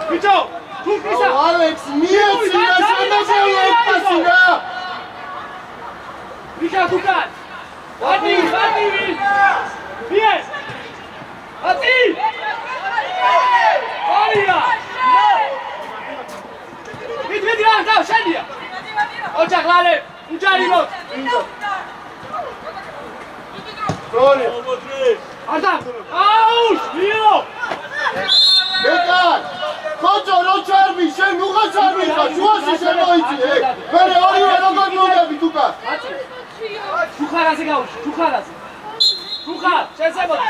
Good job! ალექს მიეცინა შემოშევა პასი რა ვიქა უკან ატი მიეს ატი არია მიდი რა და შენია ოჯახ ლალე უჯარი მოთ გოლი არდა აუშ მიო მეკარ ხოჭო რო ჩარბი შენ უღა ჩარბი ხარ შუაში შემოიცი მე ორივე როგორ მოგები თუკა შუხარაზე გავუშვი შუხარაზე შუხარ შესებოდი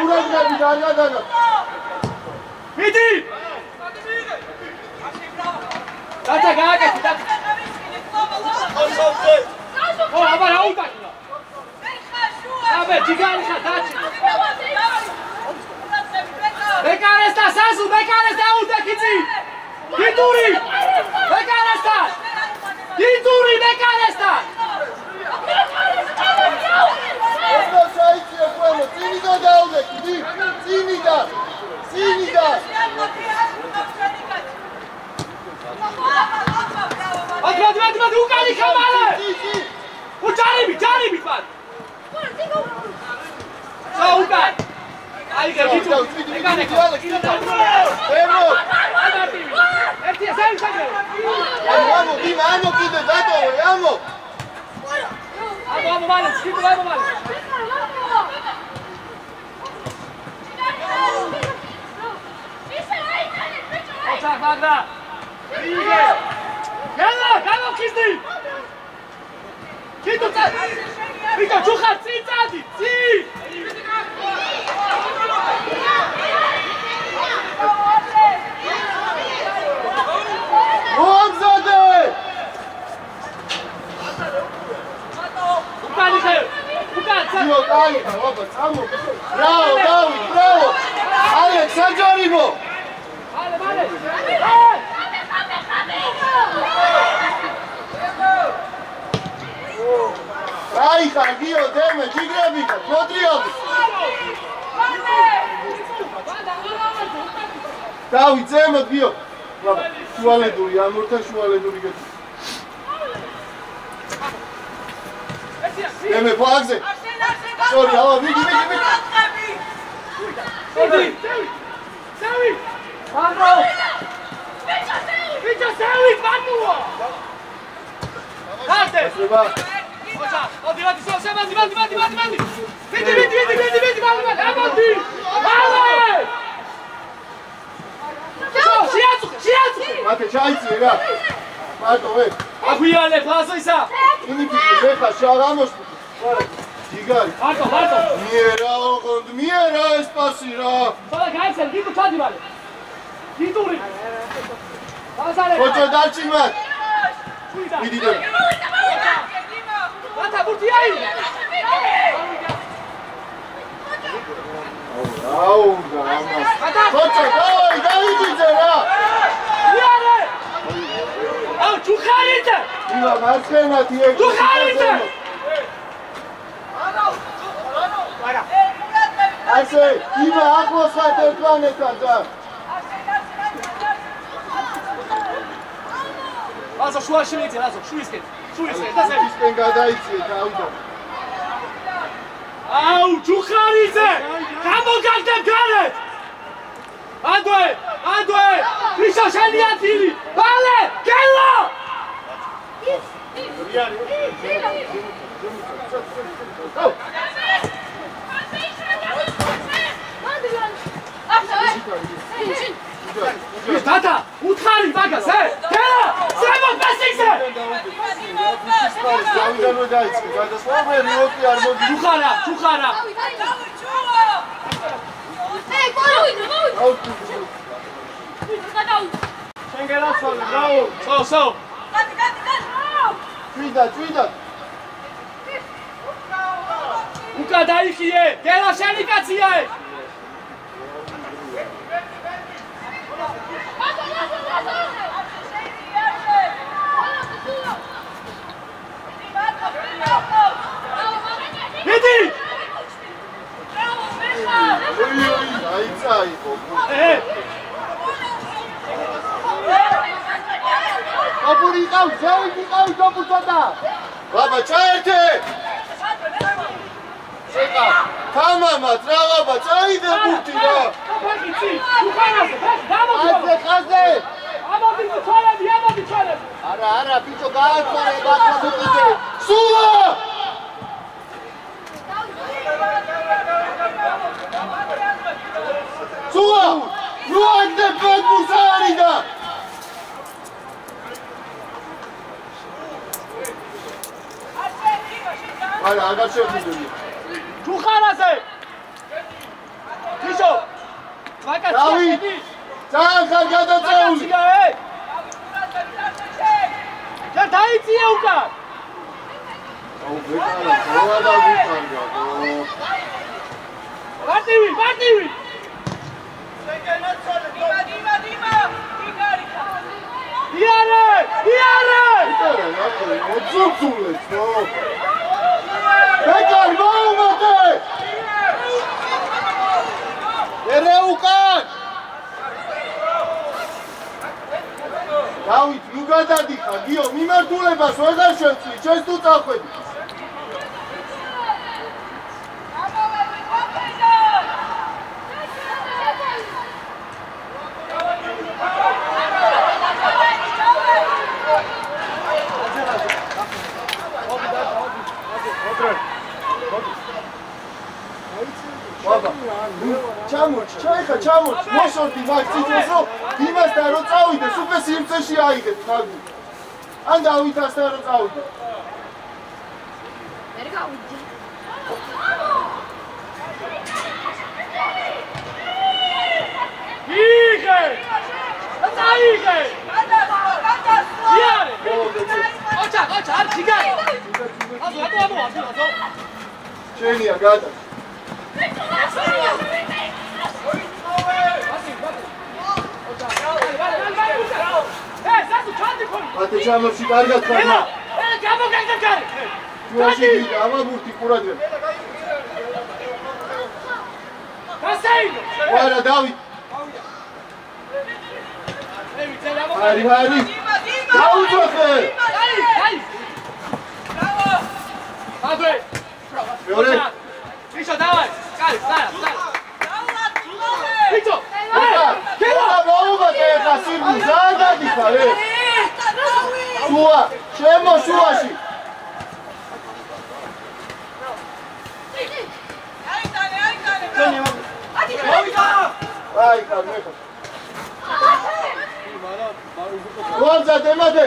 ურაგები დაგაგანა მიდი დათა გააკეთე და ო აბა რა უტაკია აბა ჯიგარი ხა დაჩი ბეკარესტა სასუ ბეკარესტა უტაკიცი გიტური ბეკარესტა გიტური ბეკარესტა ეხლა ჩაიცი ეკვემო წინიდა დაუდეკი წინიდა ათმად უკანი ხამალე უჯარები პარ სა უკან აი გიჩუ ეკანე ემო ერთი ესაა საგრე ამო კიდე დატოვე ამო მალე სკიპ მალე ოჩა მაგდა იგე გალა ხიზდი კიდო წა ვიკა ჯუხარ წიწადი წი მოამზადე Io dai, vabbè, siamo. Bravo, David, bravo. Alex, Sangiorimo. Vale. Dai, Dio, deme, Gigrabica, Patrioti. David, zema, Dio. Vabbè, șualeduri, am urtat șualeduri găti. Deme, Pagze. Sorry, hala, vidi. Sevi! Vamo! Vicio Sevi, vanno! Date! Oja, divati solo, se mandi! Vedi, avanti! Vale! Sciazzo! Mate, çayci, ra. Marco, ve. Aguiale, plaza isa! Ini bize şaramos. Gigal. Marco! Miera, espasira. Sada gaisen, ditu çadi vale. Dituri. Koço dalçin ver. Vidi de. Ata burti ai. Au, Koço, dai dizera. Yare. Au, çukarite. İla maskena diye. Çukarite. Ase, ima ახლოსვათ ერთმანეთთან და. Razo, შუაში მიიწე, Razo, შუისკენ და ზევი. ისკენ გადაიწიე, დავიდა. აუ, ჯუხარიძე! გამოგაგდებ გარეთ! ანდვე! ვიშო შენი ათილი! ვალე! გელო! Tata, utkari bagas, Gela! Semo pesingse! Davიდანო დაიწყე, გადასვლები რიოტი არ მოდი. ჯუხარა! შენ გელასვალი, ბრავო. სო. წვიდა. უკა დაიხიე! გელა შენი კაცია! მიდი! აიცაი ხო. ოპური იყავ, ზევით იყავი დოპურცოდა. ბაბა, ჩაერთე. შეკა, თამამად, რაღაცა, წაიდე ბურთი რა. ფაკიცი, უხარაზე, დამოდი. ხაზე. ამოდი მოწოლები, ამოდი ჩოლები. არა, ბიჭო, გააცვალე, ბატონო. სულა! სულა! ნუ აკდე ფეხბურთსარიდა. არა, აღარ შევხვდები. უხარაზე. თიშო. დავით, ძალიან ხარ გადაწეული. და დაიწია უკან. აუ, ბეკარა, რა დავიხარგა. მარტივი. იარე! მოძულწულეთ, ნო. ბეკარ, მოუმატე! ერე უკან! დავით, ნუ გადადიხარ, გიო, მიმართულებას ვეღარ შევწვი, ჩვენს თუ წახვედი. ბაბა, ჩამოჩ, მოშორდი მაგ ციცოს, რომ იმასთან რომ წავიდეს, უკვე სივრცეში აიღეთ ხალხი. ან დავითასთან რომ წავიდეს. ვერ გავიძე. იღე! წაიღე! იარე! ოჩა, არ ჩიგარი! აზო, აზო! შენია, გადა. ათე ჩამოში კარგად ხარ. გამოგაგაგარი. ჩვენში გიდა ამაბურთი ყურადღე. გასაიდო. ვარა დავით. ჰარი. დაუძახე. აი. ბრავო. აბე. მეორე. ისო დავაი. კარი. ისო. კელა მოუმატე ხა სირბი ზადადიხარ. შუა, შემო შუაში. აი, კამეხა. გონზა დემადე.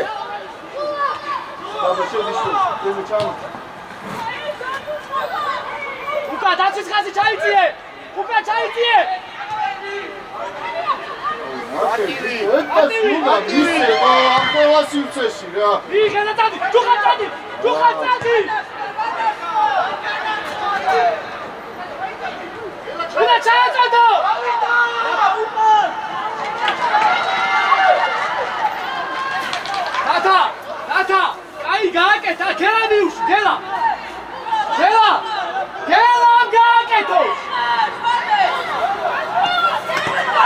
ბაბა შედიშო, დემო ჩამო. უკა დაცვის ხაზი ჩაიწიე. ეტა სულა მისე, ახლა სივრცეში რა. იღე და დადი, ჯუხა დადი. უნდა ჩააწოდო. რათა, აი გააკეთა გელადიუში, გელა გააკეთო.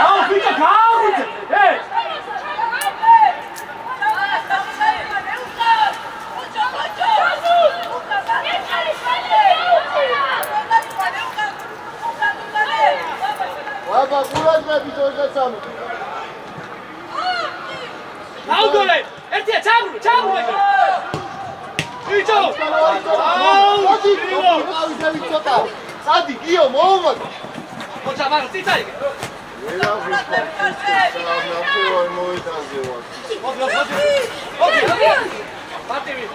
აუ ბიჭო გააღვიძე, ბაბა ყურადღები თორგაცამო. აუდოლე, ერთია ჩაგრუ. ბიჭო! სადი, გიო, მოუმატე. მოცა მაგ ციცარი. მარტივი.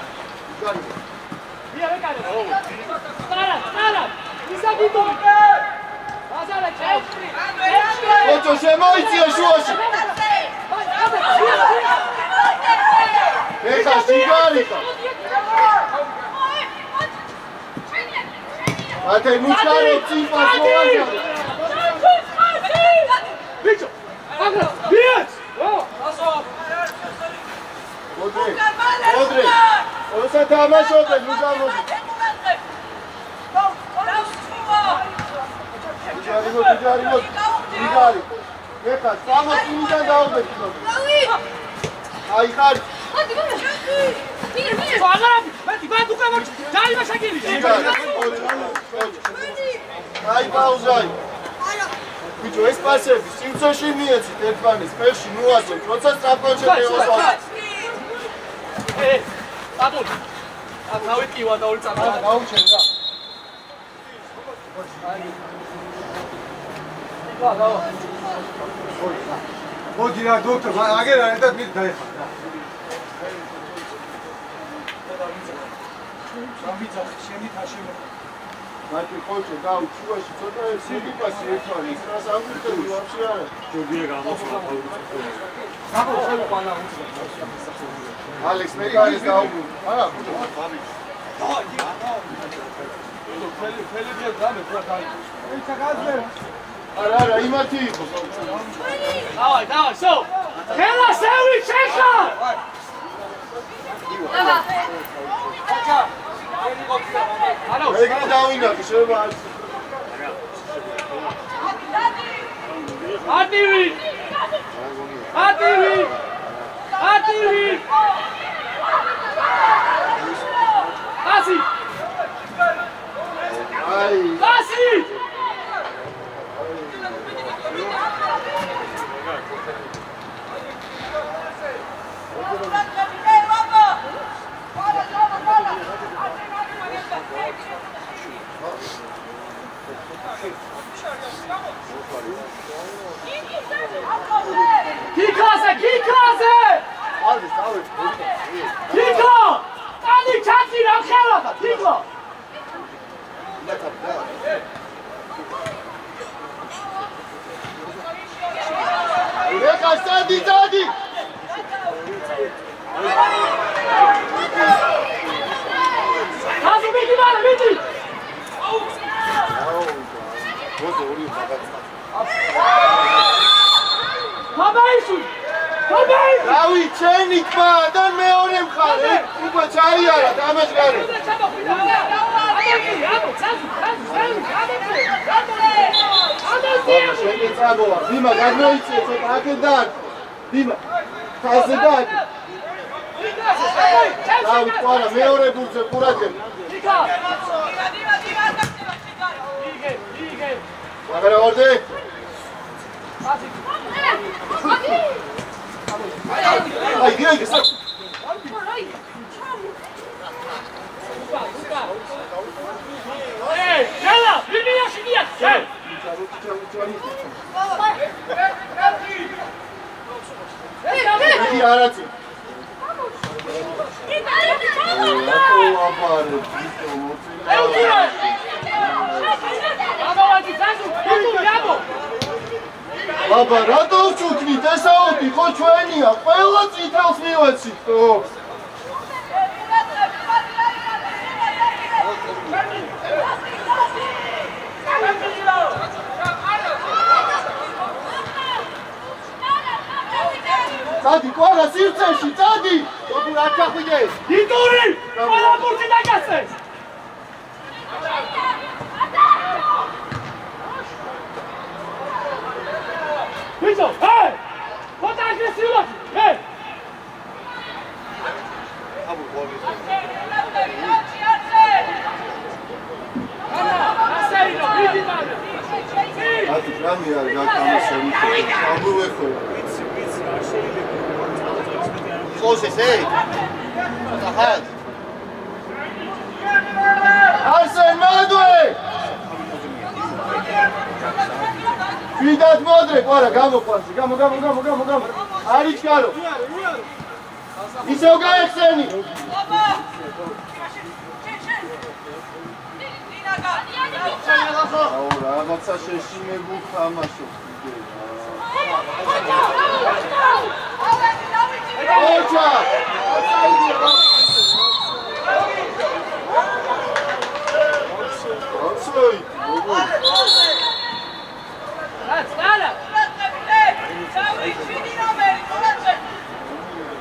სტარა. ისაგიტო. აზარა ჩაიწრი. ოჩო შემოიწია შუაში. ეხა სიგარიტა. ათე მუჩარო წიფას მოაძარე. ბიჭო, აგრა, ბიჭ! ასო. მოდრე. ოსა თამაშობე, ნუ გამოდი. ჯარი. ეხა 3 წუთიდან დავდექნო. აი ხარ. აი პაუზაი. ბიჭო, ეს პასები სიმწოში მიეცით ერთმანეთს, ფერში მოაწყოთ, როცა სტრაფონჩები ეოსვათ. აბულ. დავიტკივა და ორი წამო. გაუჩენ რა. მოდი რა დოქტორ, აგერ არ და მით დაიხარ რა. სამბიცა შემი თაშემო. მარტი ხოჭე გაუჩუაში ცოტა სიგი პასი ერთვარი, ის ამბიტები ვაფშე არა. ჯობია გამოსვლა ფაულის. გაბო ყველა უნდა. ალექს მე გაის დაუბრუნ. არა, ბაბი. ფელები რამე რა დაი. ეს გაზმე. არა, იმათი იყო. დავაი, სო. ხელა სევი შეხა. აჩა. არა, ეგრე დავინახე, შეიძლება არის. ატივი. ასი. აი. ასი. Kikase! არის, დავით. Kiko! Ani ჩაცი რა ხელა და Kiko! ეკა სადი. Ხაზი მიდი მალე, მიდი! მოდი ორი მაგაცა. ხაბაიში! რავი, ჩენი თმა და მეორე მხარე, უკვე ჩაიარა დამაშგარე. შენი წამოვა, დიმა გადმოიწიე ცოტა აქედან. დიმა, ხაზე და აქ. რავი, ყარა მეორე ბურთზე ყურადღებ. აგარა ორდე. აი, გიგე სა. Gela, linijაში გია. იგი არაცი. აბა, რატო ვჭუქნით ესაოთი, ხო ჩვენია, ყველა წითელს მივეცით, ხო? წადი, კვარა, სივრცეში, წადი! როგორ არ ჩახვიდე? იტური! ყველა ბურთი დაგასწრე! ბიჭო, ჰეი! ხოთა აგრესიულად! ჰეი! აბუ, გოლი. ასეინო, მიდი მალე! ათი გრამი არ გაკამოსები. აბუ ვეხო. Closes, hey! Ahad! Arsen, Madwe! Fidat Modre, კვარა, გამოყვანსი, გამო. არის ჩარო. ისევ გაეხსენი. აუ, რაღაცა შეშინებულ თამაშობს. Ocha!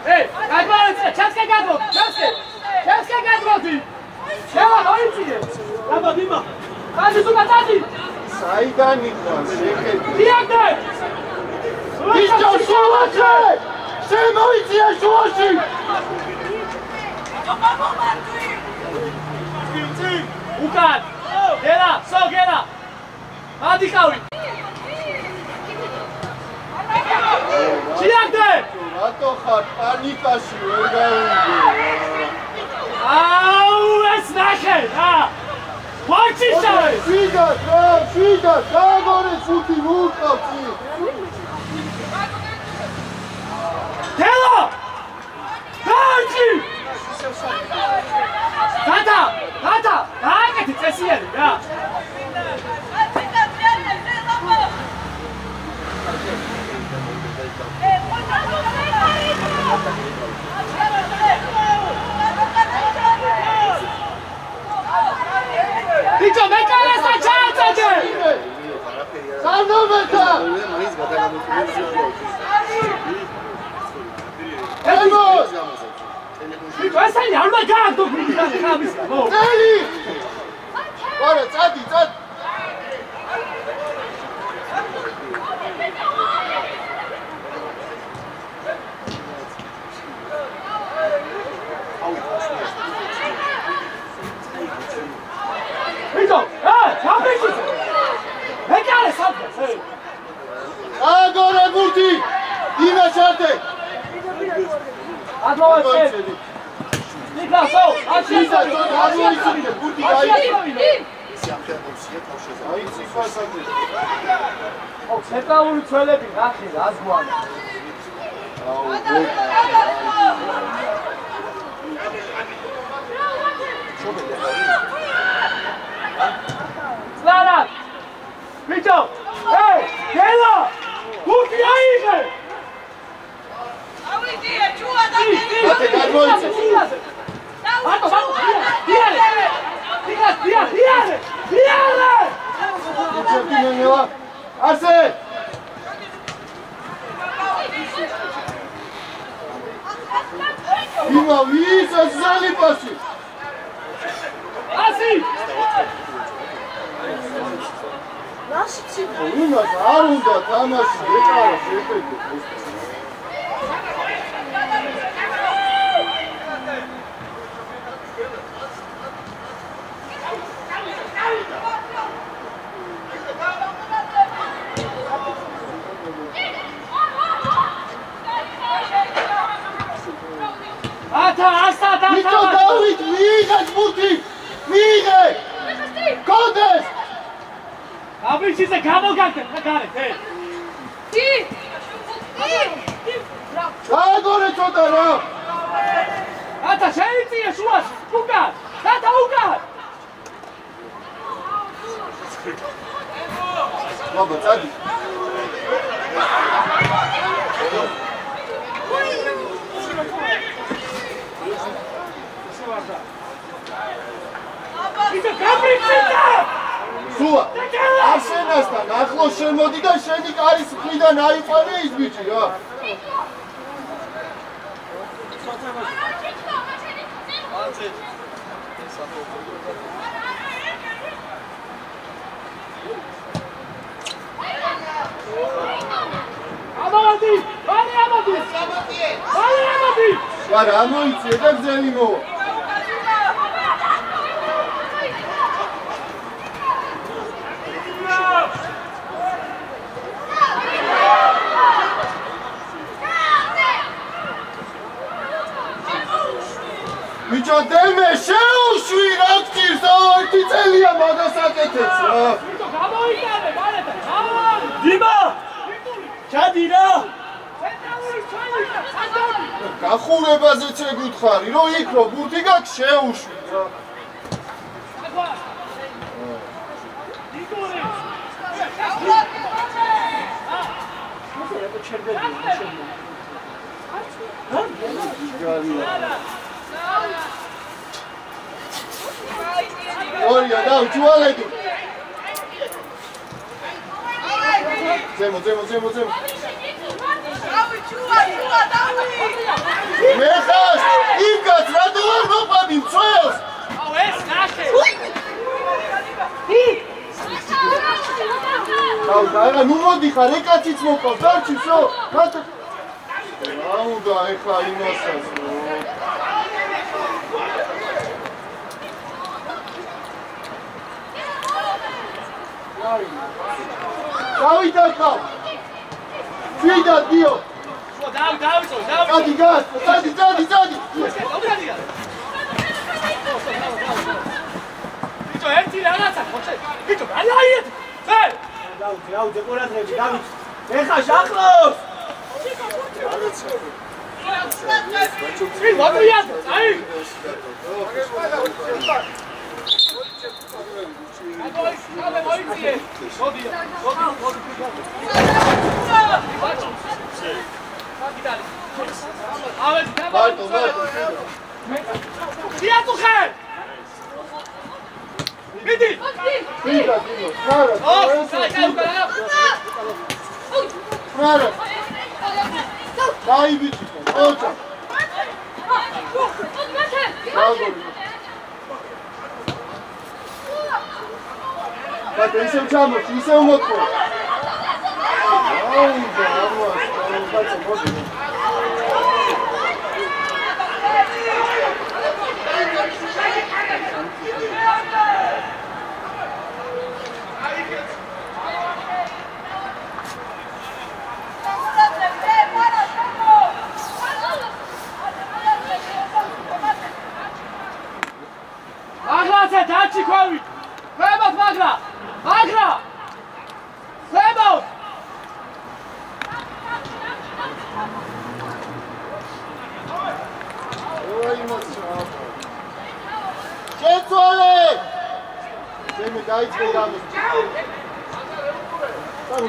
Hey, gadmoice, časke gadmot, časke gadmoti. Ševa, doicije. Rabo, dima. Kaži su gadati. Saidani kvar, šehet. Tijagde. Išćo šulače! შემოიწია შუაში უკან გერა სო გერა მადიკავი ჩიაგდე რატო ხარ პანიკაში ვერ გაუნდე აუ ეს ნახე რა ვაჩიშავე შიდა გაგორე ხუთი ვუყავი გელა დაიჭი დადა დააკეთე წესიერი რა ბიჭო მეკარესა ჩააწოდე სანომეთა ელმოს ბიჭო ესენი არ უნდა გააგდო ხამის ხო წელი ვარა წადი ბიჭო ჩაბიჭი მეკარე საფრთხე აგორე ბურთი იმაშარტე ადმოვაწე ნიკასო აშისა წარმოიცინე ბურთი გაიგე აი ციფასაკი ო ცენტრალური ცველები ნახე რა ზღვარი Slana! Bicho! Hey! Gela! Bukti aige! Awidia, chua da Ate gadmoice Bato! Diare! Diare! Arse! Ima visa zali pasi! Asi! იმას არ უნდა თამაში ეკარა შეფეთე Ata! Bicho David, მიიღეს ბურთი! მიიღე! კონდეს! Abriჩიზე გამოგაგდე გარე ე გააგორე ცოტა რა! ატა შეიწია შუაში უკან დათა უკან ბაბა წადი ისა გაბრიჩიზე სულა არსენასთან ახლოს შემოდი და შენი კარის მხრიდან აიყვანე ის ბიჭი რა ამადი არა ამოიწე და გზელი მოვა Bicho deme შეუშვი რა გჭირს ერთი წელია მაგასაკეთებს რა გამოიგარე მალეთა დიმა ჩადი რა ცენტრალური ჩვენი გახურებაზეც ეგუთხარი რომ იქ რო ბურთი გაქვს შეუშვი რა იგორი ორია და უჩვალედი ზემო Awi, chua, Dawi! მე ხარ იქაც რატო არ მოპადი მწველს აუ ეს ნახე და რა ნუ მოდი ხარ ეკაციც მოპავს დარჩი всё რა უნდა ეხლა იმასაც დავიდაკა ვიდა დიო დავიწო დადი დადი ბიჭო ერთი რაღაცა ხოჭე ბიჭო ალაიეთ ხე დაუძე ყურადღები დავით ეხა ჟახლოს კი ვატრიად აი აბა მოიწიე მოდი ავეთ ბატო დიატუხე მიდი ვიდა დიო ხარა ხარა დაიბიჭი ოჭა ბატო ისევ ჩამოჩი ისევ მოთხოვ აუ ბატო მოდი აგრაცე დაჩი ქვევით ხვებოთ მაგრა ხვებოთ შეცვალე ზემო დაიწყე გამო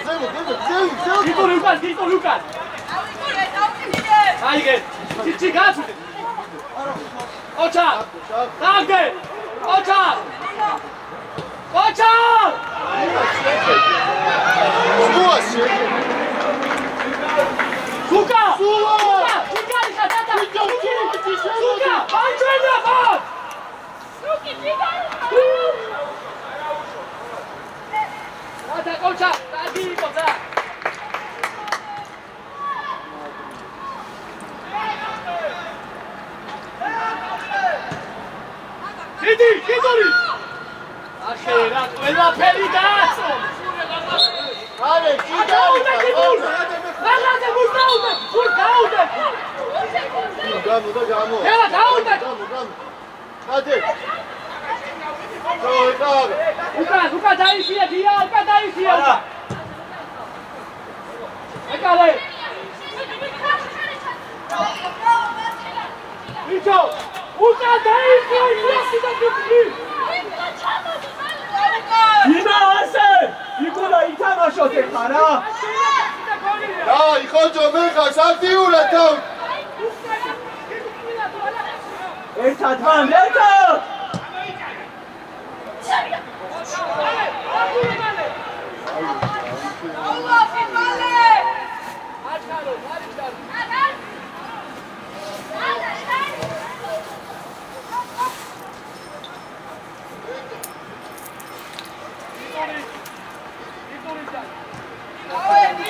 ზემო გიტური უკან აიგე ჩი გაწუდე ოჩა დაგდე ოჩა სუკა გიტური ახერა ყველა ფერი დაასო არე გიტური მაგაზე მუსაუდე გამო ელა დაუდე ადე უკან დაიხია დია უკან დაიხია ეკალე ბიჭო უკან დაიხია ისე და გიგი იმა ასე იქულა ითამაშოთ ეხლა რა დაი ხოჯო მეხას აქტიურად თავ ერთად მან ერთად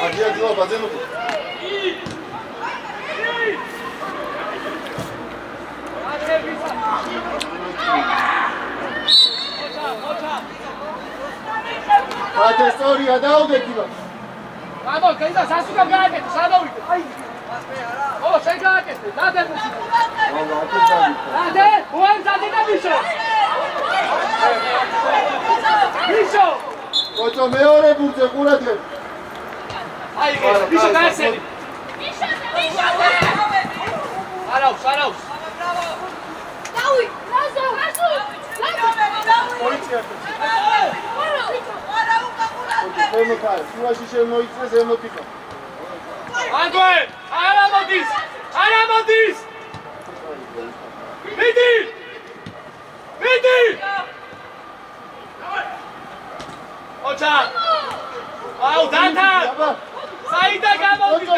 Adria de novo, fazendo. Fate storia, daude kiva. Vamos, que ainda sai suca gaga, tu sabe onde? Ai. Oh, chega aqui, nada de música. Nada, vamos fazer da bicho. Bicho. Ocho meore burte curate. Ai, bicho desce. Araus. Daui, Razu. Poliția. Zemo care, suași și noițe, zemo pică. Angoe, Aramotis. Vidi. Ocha. Au, Danta. Saida Gamotis.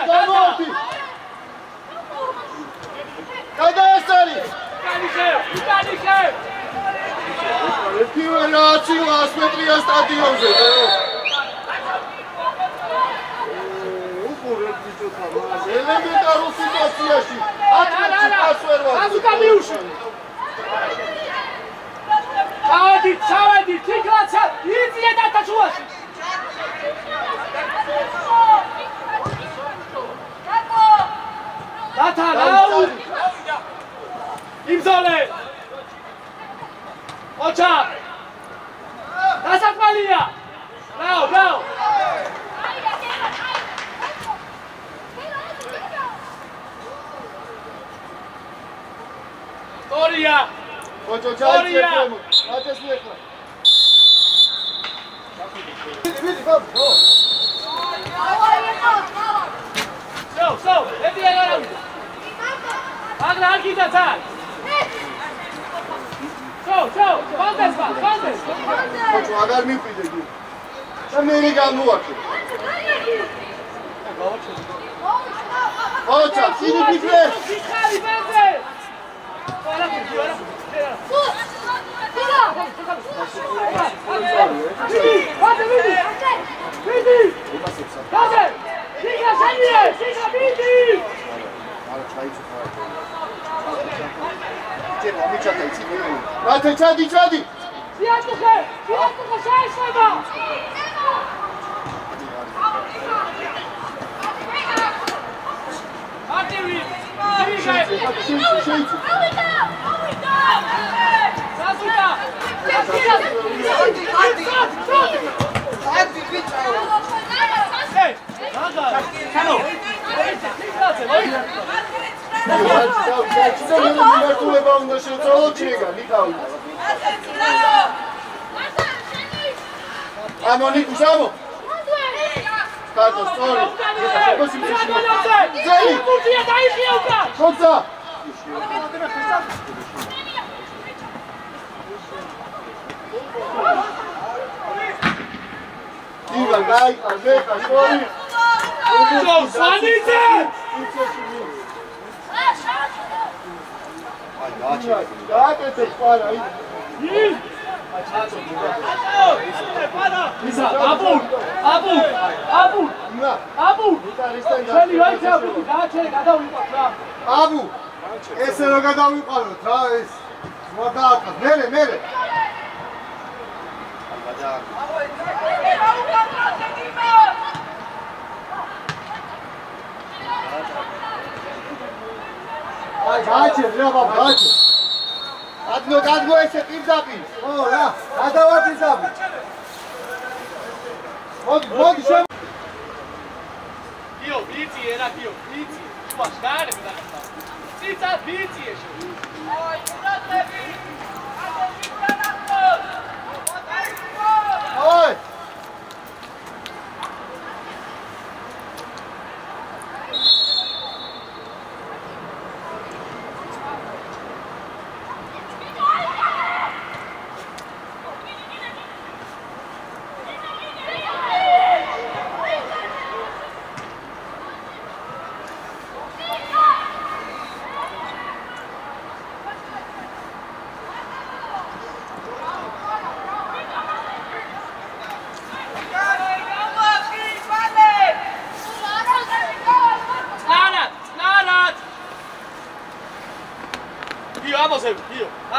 Kada estari? Caniche. Echivenați la asmetria stadionului. Ucură, zice, ელემენტარულ სიტუაციაში ჩავედი, თიქლაცა, იწიე დათაშუაში. დათა, რაუ. იმზოლე. ოჩა. დასაწყალია. რაუ. Storija! Hoćo, čajci je premu. Znate smijekla. Vidi, babu. So, edi je naravno. Agra, Arkita, car. So, Fandes. Hoću, agar mi pide gdje. Šta meni ga muvače? Hoća, sini pikle. Fiskali, Bende! ჩადი! სიატუხე, შეეშება! აქტივი! შეიცი! სასუდა! მარტულება უნდა შეწოლოთ შეგანი თავი. ამონიკუს ამო. კატო სწორი. ძელი. კუჩია დაიხია უკან. ხოცა. ივან გაიყარ მეკა სწორი. სანიძე! გააკეთე ყარა ის. ისა, აბუ! შენი ვაიცა აბუ, გააჩერე, გადავიყვანოთ რა. აბუ, ესე რა გადავიყვანოთ რა ეს. მოდააკათ, მერე. გააჩერე რა ბაბა, გააჩერე. გადმო ესე პირდაპირ. ო რა, გადავატიზაბი. მოდი შენ. დიო, ვიცი, შუაში გაარები დაგახსნა. ციცა, ვიცი ეშო. ოი, ურატები. ოი.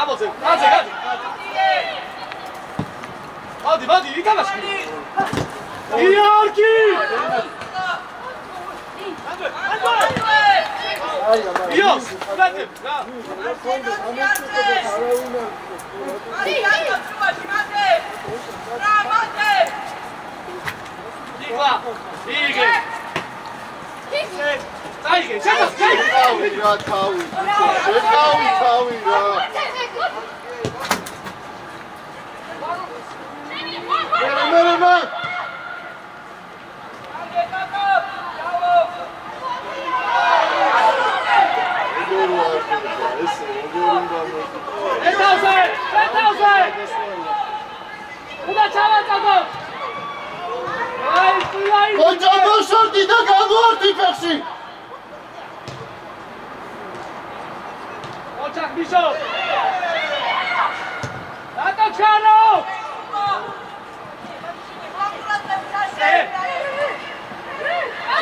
ამოზე, გადი. მოდი, იკავაში. იორგი! იოს, გადი, რა. იგე. წაიგე, თავი რა. მერე. უნდა ჩავაწადო. აი, ოჯა მოსორდი და გამოართი ფეხში. ოჩაკ ბიშო. რატო ჩარო?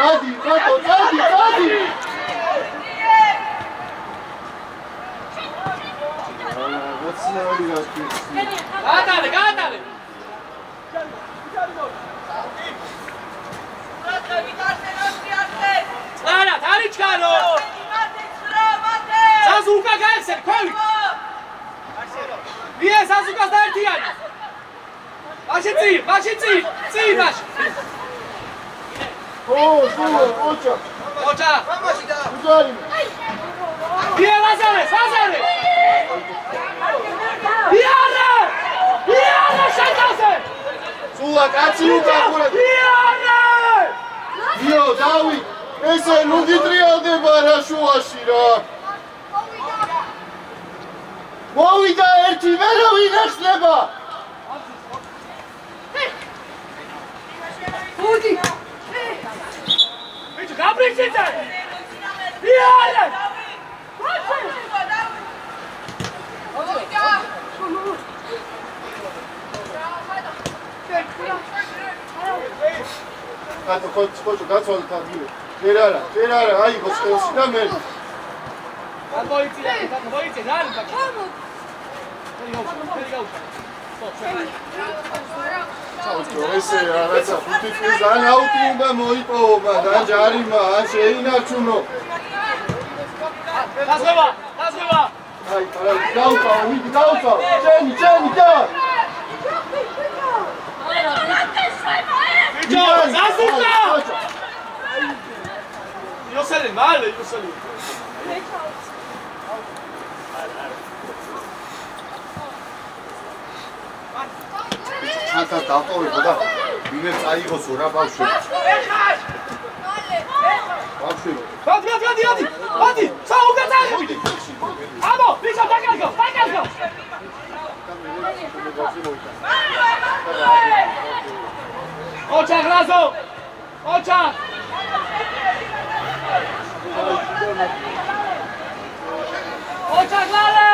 წადი, ხატო, წადი. გადადე. არა, თარიჩქარო. საზუკა გაიხსენ, ქვევით. ვიე საზუკას დაერთიანი. მაშინ წინ. ოჩა. ვიე ლაზარე. ვიარე, შეკავზე. სულა კაცი უკახურე. ვიო, დავით, ესე ნუგი ტრიალდება რა შუაში რა. მოვიდა ერთი ვერავინ ახსნება. ბუდი. ბიჭო, გაბრიჭეცე. ვიარე. ხატო ხოჭო გაცვალეთ ადგილი. ჯერ არა, აი ხოსხელში და მე. მოიწია, რა არის ბაკი? ჩაუჭო ესე რაღაცა 5 წელს ან აუტი უნდა მოიპოვო და ჯარიმა ან შეინარჩუნო. დასვება. აი, დაუწავ. ჩენი და. ბიჭო, საზუკა! იოსელი, მალე. ჩანთა დავტოვებო და ვინმე წაიღოსო რა ბავშვი. გადი, საუკა წაიღები. აბო, ბიჭო, დაკარგო. ოჩა გრაზო. ოჩა გლარე.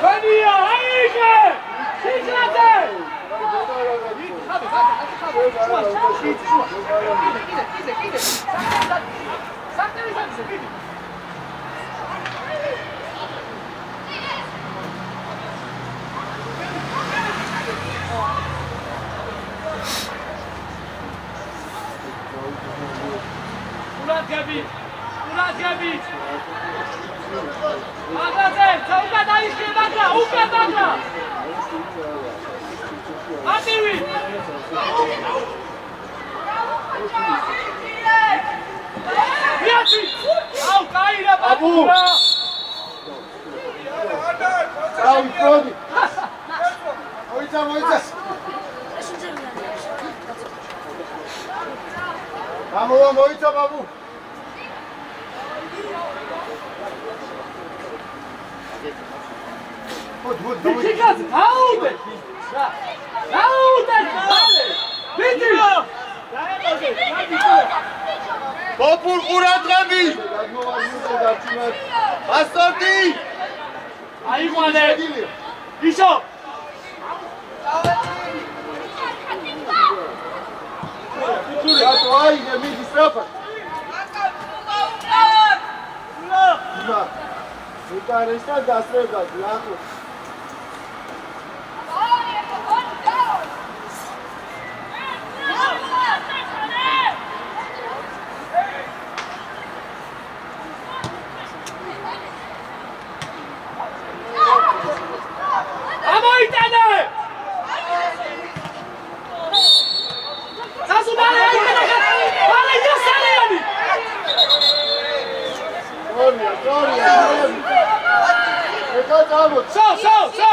Venia, aici! Siglate! Urat gabi! Agazem, sauka daishke bagra, uka bagra! Ativi! Viaci! Au, caira babura! Au, Frodi! Მოიცა! გამოვა მოიცა ბაბუ! Chicas, aude! Aude! Bitte! Popul ყურადღები! ასორტი! აიყვანე! ისო! რატო აიღე მიდი სწრაფად? უკარესთან დასწრებად, ლახო. ამოიტანე! სასუბარე აიტანე! ბალე იოსელიანი! Sorry. ეხა წამოწ. სო!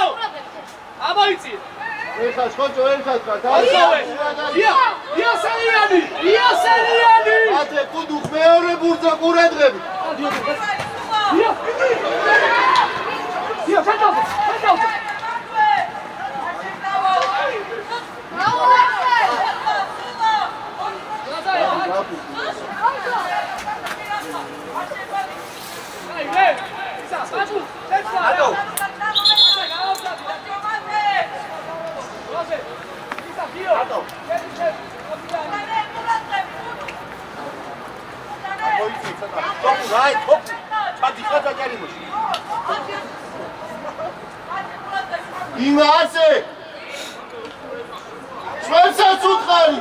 ამოიწი! ეხა ხოჭო ეხა იოსელიანი! ათე კუდუხ მეორე ბურთა ყურადღები. ჩაკავდე! იმასე ჩვენსაც უთხარი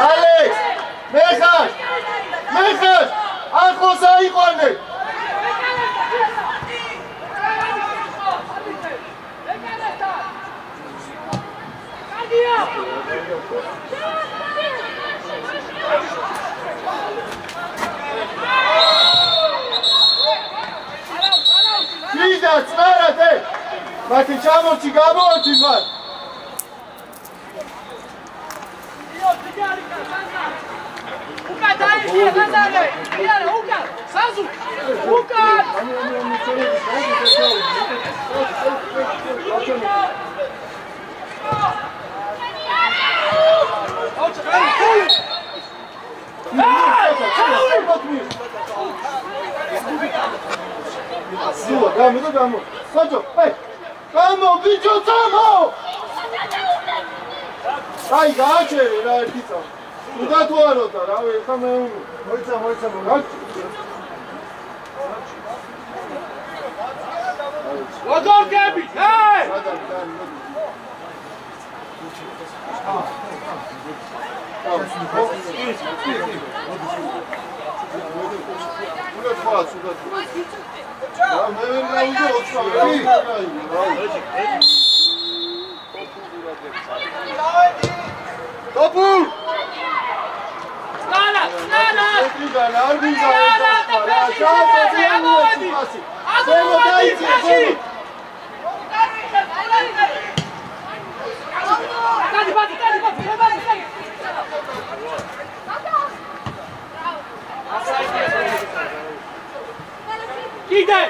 ალექს მეხარ ახლოს აიყვანე ვიდა წარად მათი ჩამორჩი გამოვარდი მან უკან დაიხია გაზარე ირანა უკან საზუ უკან გამო საჯო გამო ბიჭო წამო აი გააჩერე რა ერთი წამო უდათვაროთა რავი ეხა მე მოიცა როგორ გები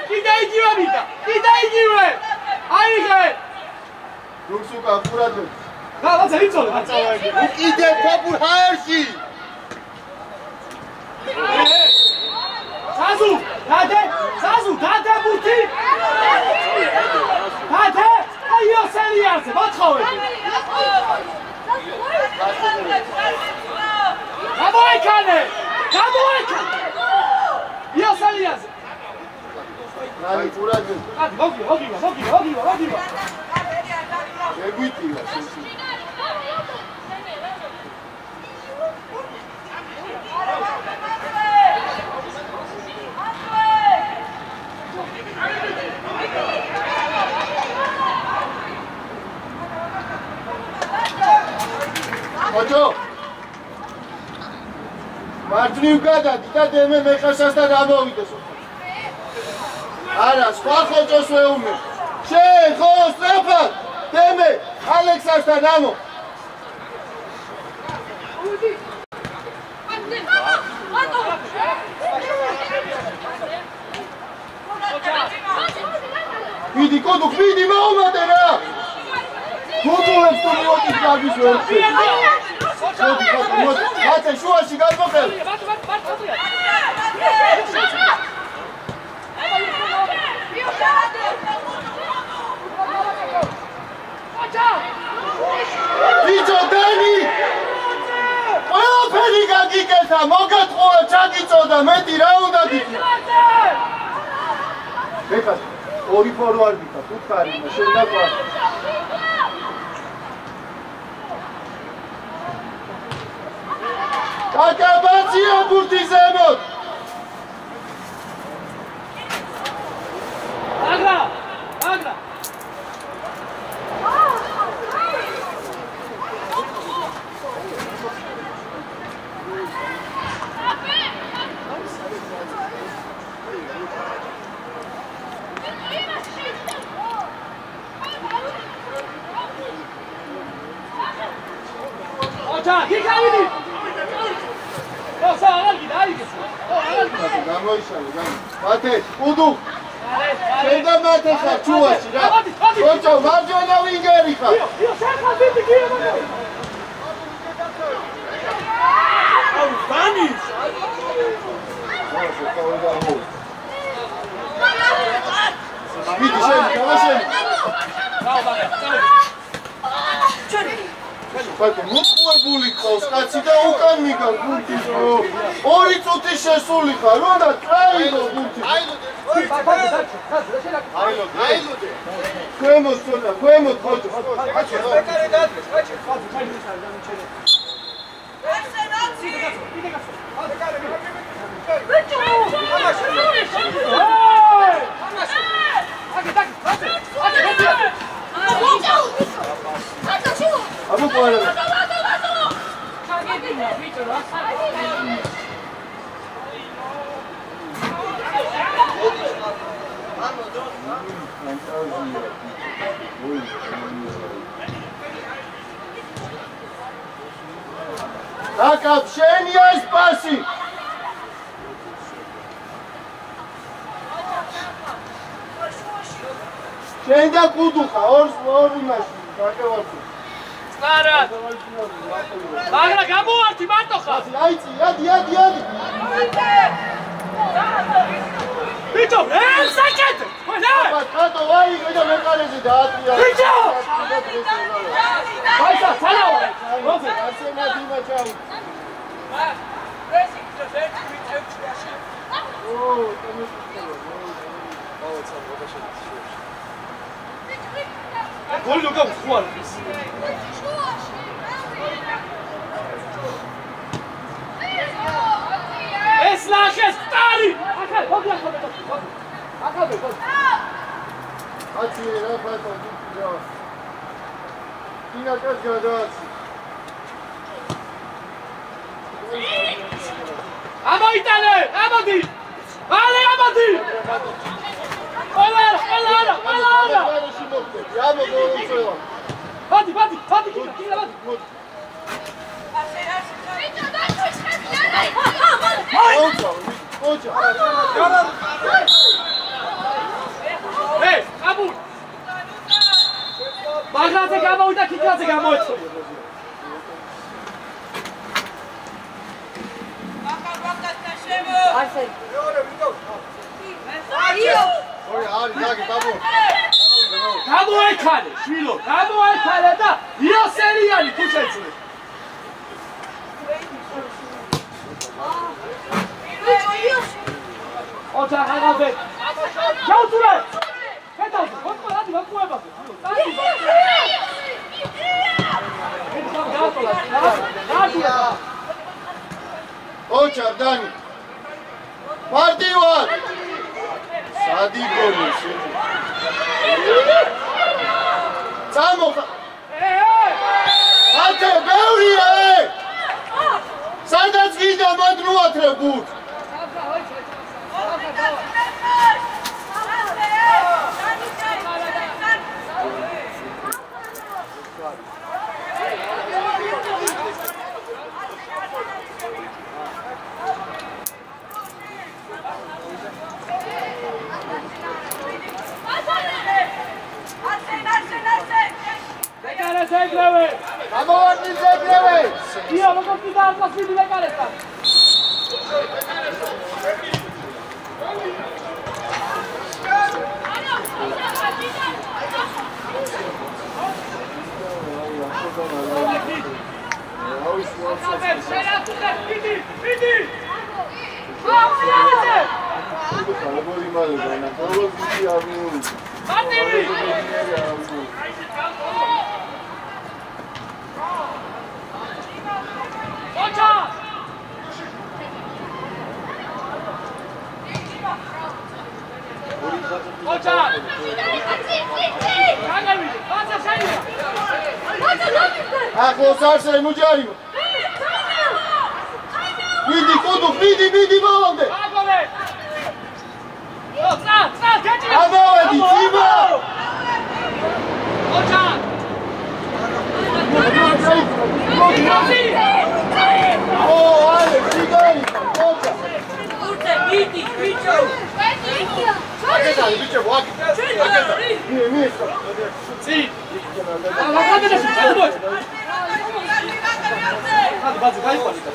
კიდე იგივე მიდა კიდე იგივე აიღე რუსუკა ყურადე რაღაცა იწოლე მაწავაები კიდე ფოპურ ჰაერში საზუ დადე ბუთი დადე აიო სერიაზე ბაცხავები გამოეკანე იო სერიაზე ნანი ყურადე მოგივა ეგვიტია ოჯო მარტნივ გადადი და დემე მეხასასთან ამოვიდესო არა სხვა ხოჭოს ვეუმე შენ ხო სწრაფად დემე ალექსასთან ამო ვიდი კოდუ ვიდი მაუმადე რა გოგოლებს თუ მივოდი გაგის ვერცხი მათე შუაში გადმოხელ ბიჭო დანი ყველაფერი გაგიკეთა მოგატყუა ჩაგიწოდა მეტი რა უნდა გიქნა ეხლა ორი ფორვარდია უთხარი შენ დაყვარ კაკაბაცია ბურთი ზემოთ აგრა გიქავიდი გამოიშალე მათე უდუ შენდა მათე ხარ ჩუაში რა ოჭო მარჯვენა ვინგერი ხარ აუ დანის ბატონო, მოყვებული ყავს კაცი და უკან მიგან გუნდის რო. 2 წუთი შესული ხარ, რა და წაიღო გუნდი. აილოდე. ქვემოთ ცოტა, ქვემოთ ხოჭო. ბეკარე დადეს, ხაჭი, Აკაბ, შენია ეს პასი. შენ და კუდუხა, ორი მაშინ, დაკევარდი. წარად. მაგრამ გამოვარდი მარტო ხარ. აიცი, ადი. ბიჭო, საკეთე. ყველა. კატო, ვაიგე და მეყარეზე დაატრია. ბიჭო! ვაისა, სალაო. როზე, არსენა დიმა ჩავი. გოლი რო გავხوار ის. ეს ლახეს სტარი. ახალ გოგლა ხოდა. ახალ გოგლა. აცი რა ბატონო, რა. კინაკას გადააცი. ამოიტანე, ამოდი. ალე ამოდი. ყველა. ბადი, კიდა ბადი. ოჯა. ეი, აბუ. ბაგრაზე გამოვიდა, კიდაზე გამოეცო. გამოექალე, შვილო, გამოექალე და იოსელიანი თუ შეძლებ. ოჯა ხალხე. ჩაუწურე. კეთავ, ხოთმოდი ვაკუებაზე. ოჯა დანი. მარტივად. სადიგონი შეჭი. წამოხა. ათე ბევრია. სადაც გიდა მადრუათრე გუთ. ზეგრევე. გამოვარდი ზეგრევე. ია, როგორც და არწას ვიდი ვეკარესთან. ახლოს არსენ უჯარიმო. მიდი კუდუ, მიდი ბოლომდე. აგორე. წა, გეჭი. ამოვედი, ძიმა. ოჯა. ალე, ციგარი, ოჯა. ურთე, მიდი, ბიჭო. აკეთარი, ბიჭო, აკეთარი. მიესა. წი. ვაკადეში ჩადმოჭ. ბაძი გაიყვანი და.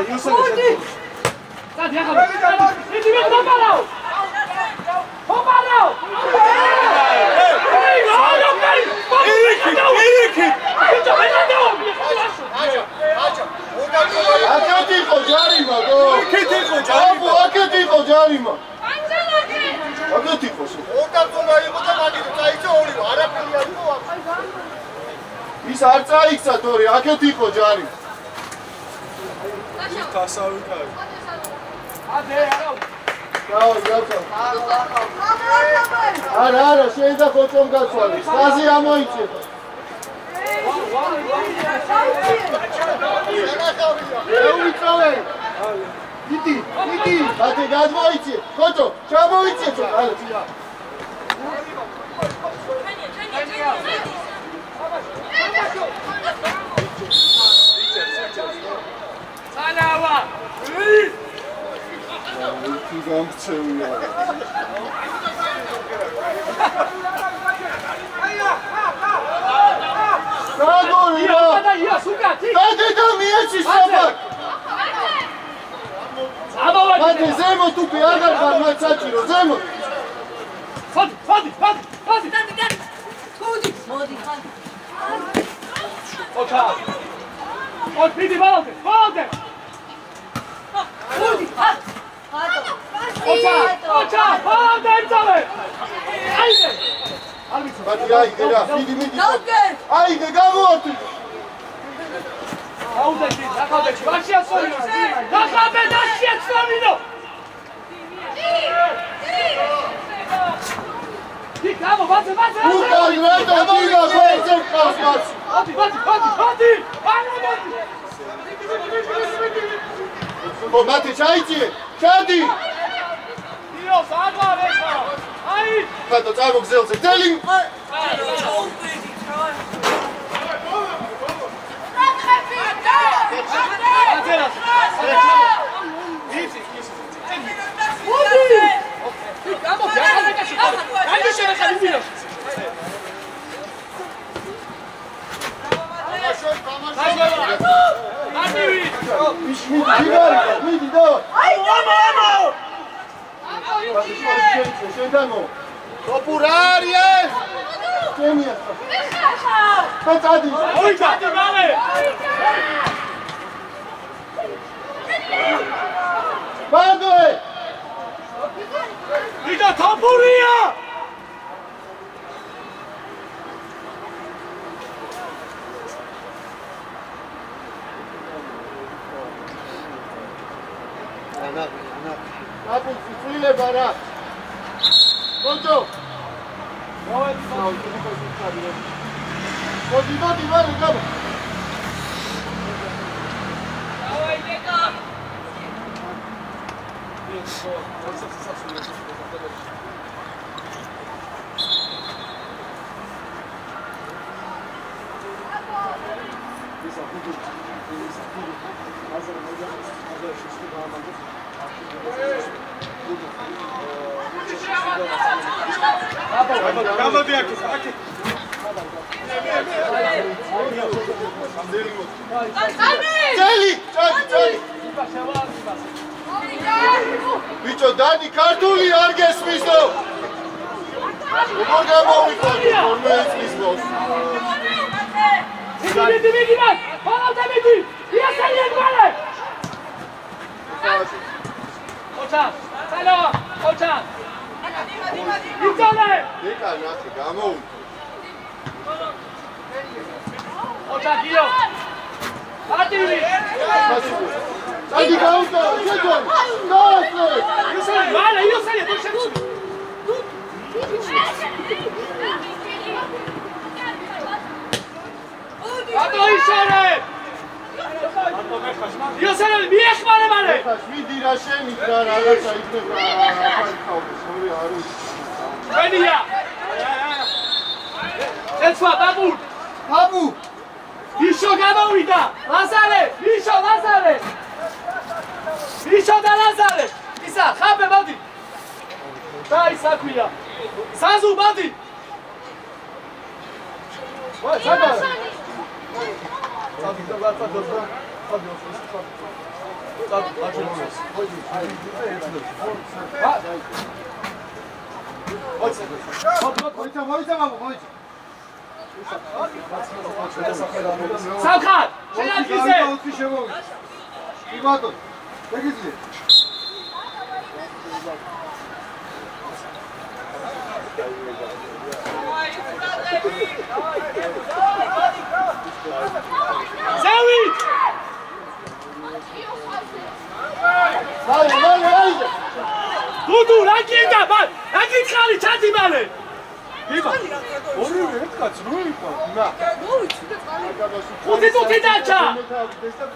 იუსელი. და დიახა. მიდი. Direkt Pomarav! Pomarav! Aketi იყო ჯარიმა, გო. Aketi იყო ჯარიმა. Aketi იყო ჯარიმა. Aketi იყო. ოტარწონა იყო და მაგით წაიწო ორივე, არაფერი არ იყო. ის არ წაიქცა თორე, aketi იყო ჯარიმა. გასავიქარი. ადე, არა. არა, შეიძლება ხოჭომ გაცვალე. სტაზი ამოიწება. ეუიწოვე. იდი. ბატე გადმოიწე. ხოჭო, ჩამოიწე ცოტა. ალო. სანავა. Iki გამწევია. Დაგორია. დადია სუკათი. დადედა მიეცი საბა. ამოვადი. ბატე ზემო თუპი აღარ ხარ მათ საჭირო ზემო. ფადი. მოდი ხან. ოჩა. ოჩ პიდი ბალოდე. მოდი ხან. ოჩა, ბალოდე იმწავე. აიდე. ბატე აიდე რა, მიდი. დავგე. აიდე გამოართი. აუდეში, დახავდეში, ვაშია სოლიო. დახავდე და შეცნობინო. Come on, bate! Uka, Reto, Tiga, Koecem, Kausmac! Bate! Bate, čajcie! Čadi! Dio, sadla, Reto! Aj! Kato, čajmo k zelce, telim! Vidi, давай! Popurarje! Kemija! Kaj cadi? Padove! Ida Topurija! Napulci, cvileba, ra! Končo! Vodi, vale, kamo! Давай, Дека! Celi! Čadi! Bićo, dani kartuli, arges mislo! Umoga movikati, formec mislo! Vidi, man! Palavda vidi! Ja sam je dvale! Očan! Sajnova! Očan! Izdole! Deka, naši, gamo! Očan, Dio! Ativi! Čadi ga auto, čekaj! Dosle! Vale, io sam je, došli ljudi! Ato išare! Io sam je, miješ male! Nekaš vidi na šenik, ragača izgleda, Venija! Elsva, Babur! Babu! Išo Gamovida! Lazare! Išo da Lazare! Isa, habe, modi! Daj, Sakuja! Sazu, modi! Sada! Სამხარ, შეადგინე. კი ბატონო, შეგიძლია. ზევით! მალე. დუდუ, რა გინდა, მან? რა გითხარი, ჩადი მალე. იბა. ორივე ერთკაც რო იყო. ნა. ხუთი თუთი დაჭა.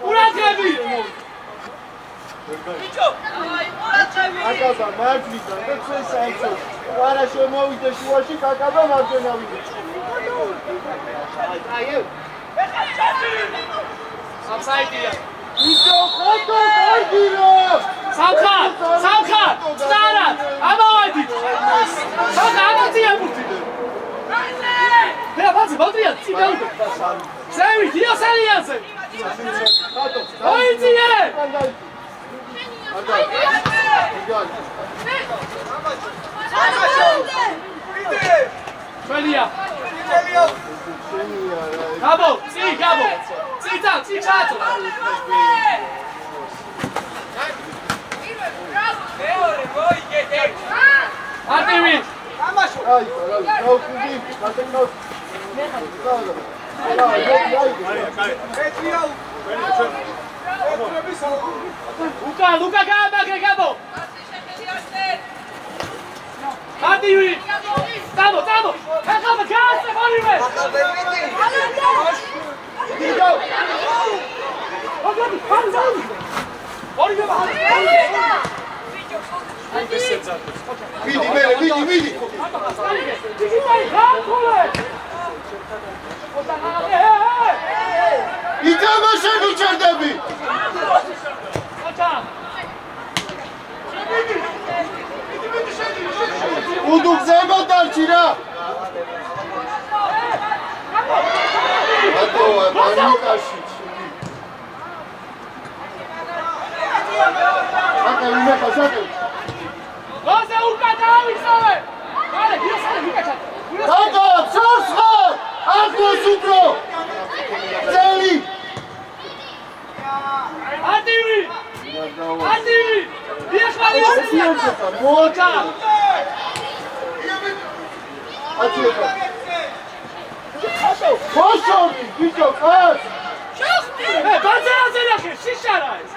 ყურადღები. ბიჭო, აი, ყურადღები. აკაბა მარჯვნიდან და ჩვენ საერთოდ არა შემოვიდე შუაში, კაკაბა მარჯვენა ვიდე. აი. სამსაიდია. ვიდეო ფოტო კარგირო. სამხარ, წარად, ამავედით. სამხარ, ამოწიებუთი. მე ფაცი მოტრია, ციგაუდე. ზევით, იოსალიაზე. ოიძიე! ჩვენია. გაბო, წიცა, წიჩატო. მეორე მოიგეთე. არტემი. აი, გაუხდი, გასაკნავს. ლუკა გააბაგე გაბო. არტემი. წამო. ხახაბა გააცე ორივე. ორივე ბაჰარი. მიდი. ითამაშე მიჩერდები. უდუ ზემო დარჩი რა. ატოა პანიკაში. აკა როზე უკან დავისოვე. მალე გიოსალე მიკაჩატე. აკა ცოცხა. ახლოს უფრო. წელი. არტემი. იახმალია. მოაჭა. აწიება. ხოშორი, ბიჭო, ყავს. ბაძარაზე ნახე, შიშარა ეს.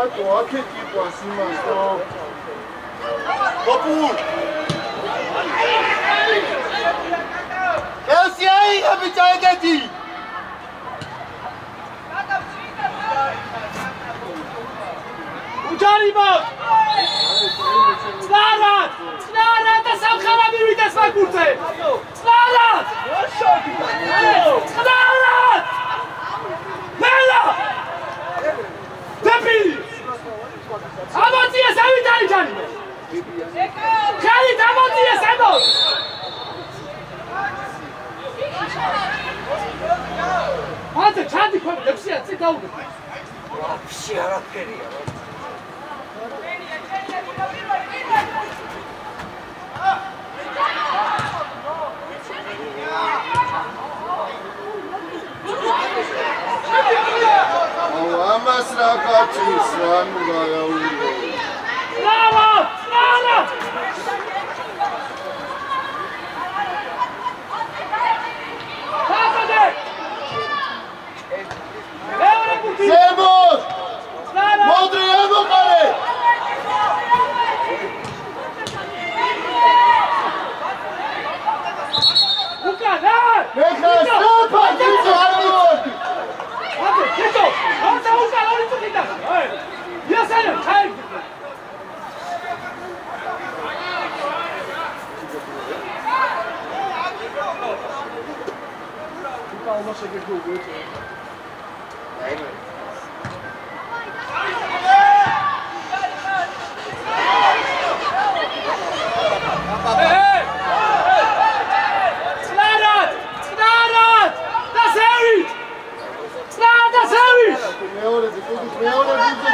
აკო, აქეთ იყვანს იმას და ოპურ. ესი აიღე ბიჭო ეგეთი. უჯარიბო. წნარად და სამხარა მივიდეს მაგურზე. წნარად. მელა. დეპილი. ამოწიეს ავიტარი ჯანი. ხალით ამოწიეს ემო. მანძე ჩადი ქვემო ლექსია წი დაუგე. ვაფშე არაფერია. ამას რა გაჩის რა ნუ გააურო. Bravo! Zemos! Modri ემოყარე! უკანა! ეხლა საფათი წავიდი! აბა, კეთო! როცა უკანა ორი წუთი და. იასანა, ჩაი! almost like a good word. მეორე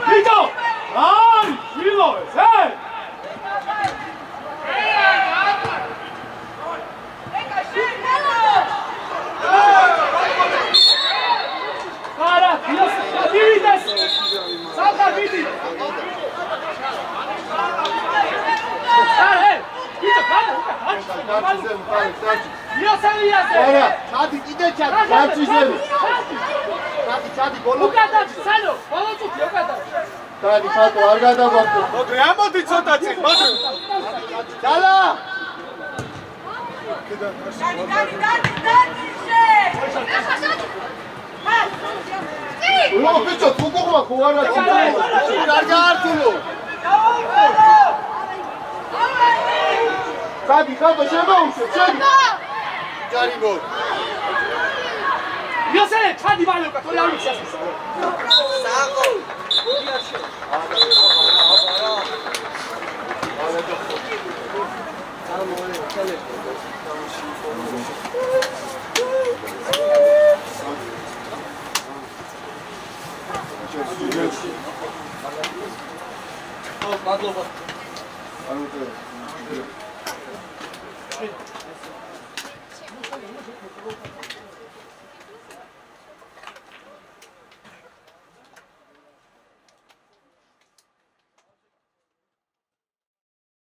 ვიტო! აი, შვილოეს, არა, დივიდეს! სადა ვიდი! არა, ვიტო, იოსელიაზე! არა, ჩადი კიდე ჩადი. გაჩიზები. ჩადი ბოლო. უკადაც, სანო, ბოლო წუთი უკადაც. დადი ხატო არ გადავახტო. მოდი, ამოდი ცოტაცი, მოდი. დალა. ო, ბიჭო, თუ გუღმა ხო არა? კარგა ართულო. დადი ხატო შემოუშო, ჩემი. ჯარი მო. იოსელე, ჩადი ბალოკა, თორე არ ვიცი ასე. საყო მადლობა. ანუ